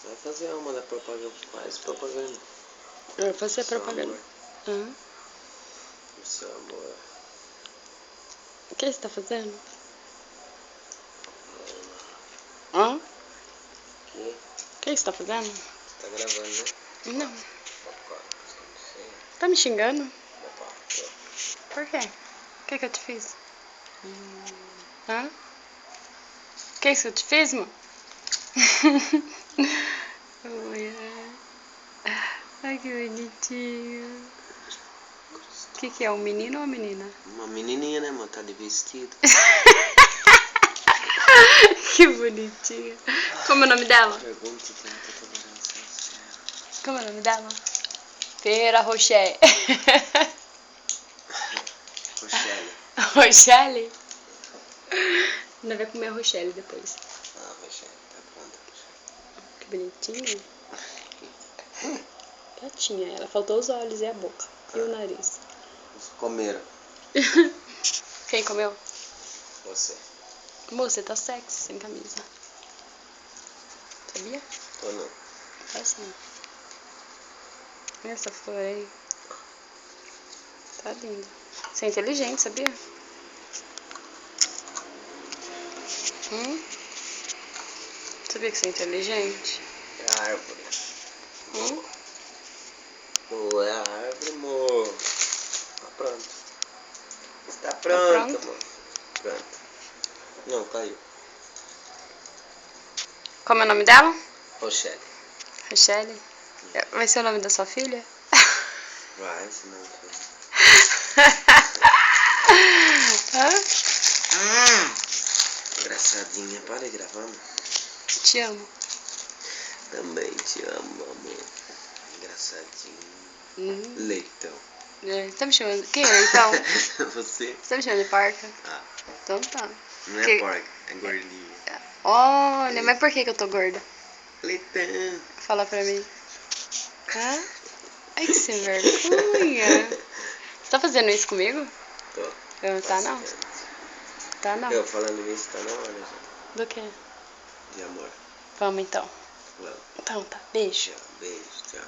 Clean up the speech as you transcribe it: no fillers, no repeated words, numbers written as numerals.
Vai fazer uma da propaganda. Faz propaganda. Eu vou fazer propaganda. Uhum. O seu amor. O que você tá fazendo? Hã? Que? O que você tá fazendo? Você tá gravando, né? Não. Opa, Tá me xingando? opa, Por quê? O que eu te fiz? Hã? O que eu te fiz, mano? Ai, que bonitinho. O que é, um menino ou uma menina? Uma menininha, né, mano? Tá de vestido. Que bonitinho. Como é o nome dela? Pergunta que ela tá trabalhando sincero. Como é o nome dela? Pera Rochelle. Rochelle. Rochelle? Ainda vai comer a Rochelle depois. Ah, Rochelle, tá pronta, Rochelle. Que bonitinho. Gatinha ela. Faltou os olhos e a boca. E o nariz. Comeram. Quem comeu? Você. Moça, você tá sexy sem camisa. Sabia? Tô não. Tá sim. Essa flor aí. Tá linda. Você é inteligente, sabia? Sabia que você é inteligente? É a árvore. Hum? Pô, é a árvore, amor. Tá pronto. Está Tá pronto, pronto? amor. Pronto. Não, caiu. Como é o nome dela? Rochelle. Rochelle? Vai ser o nome da sua filha? Vai, senão... Hã? Engraçadinha. Para de gravar, mano. Te amo. Também te amo, amor. Engraçadinho. Leitão. Tá me chamando... Quem é Leitão? Você? Você tá me chamando de porca? Ah. Então tá. Não é porca, é gordinho. Olha, mas por que eu tô gorda? Leitão. Fala pra mim. Hã? Ai, que sem vergonha. Você tá fazendo isso comigo? Tô. Tá não? Tá não. Eu falando nisso, tá na hora já. Do quê? De amor. Vamos então. Vamos. Então tá. Beijo. Tchau, beijo, tchau.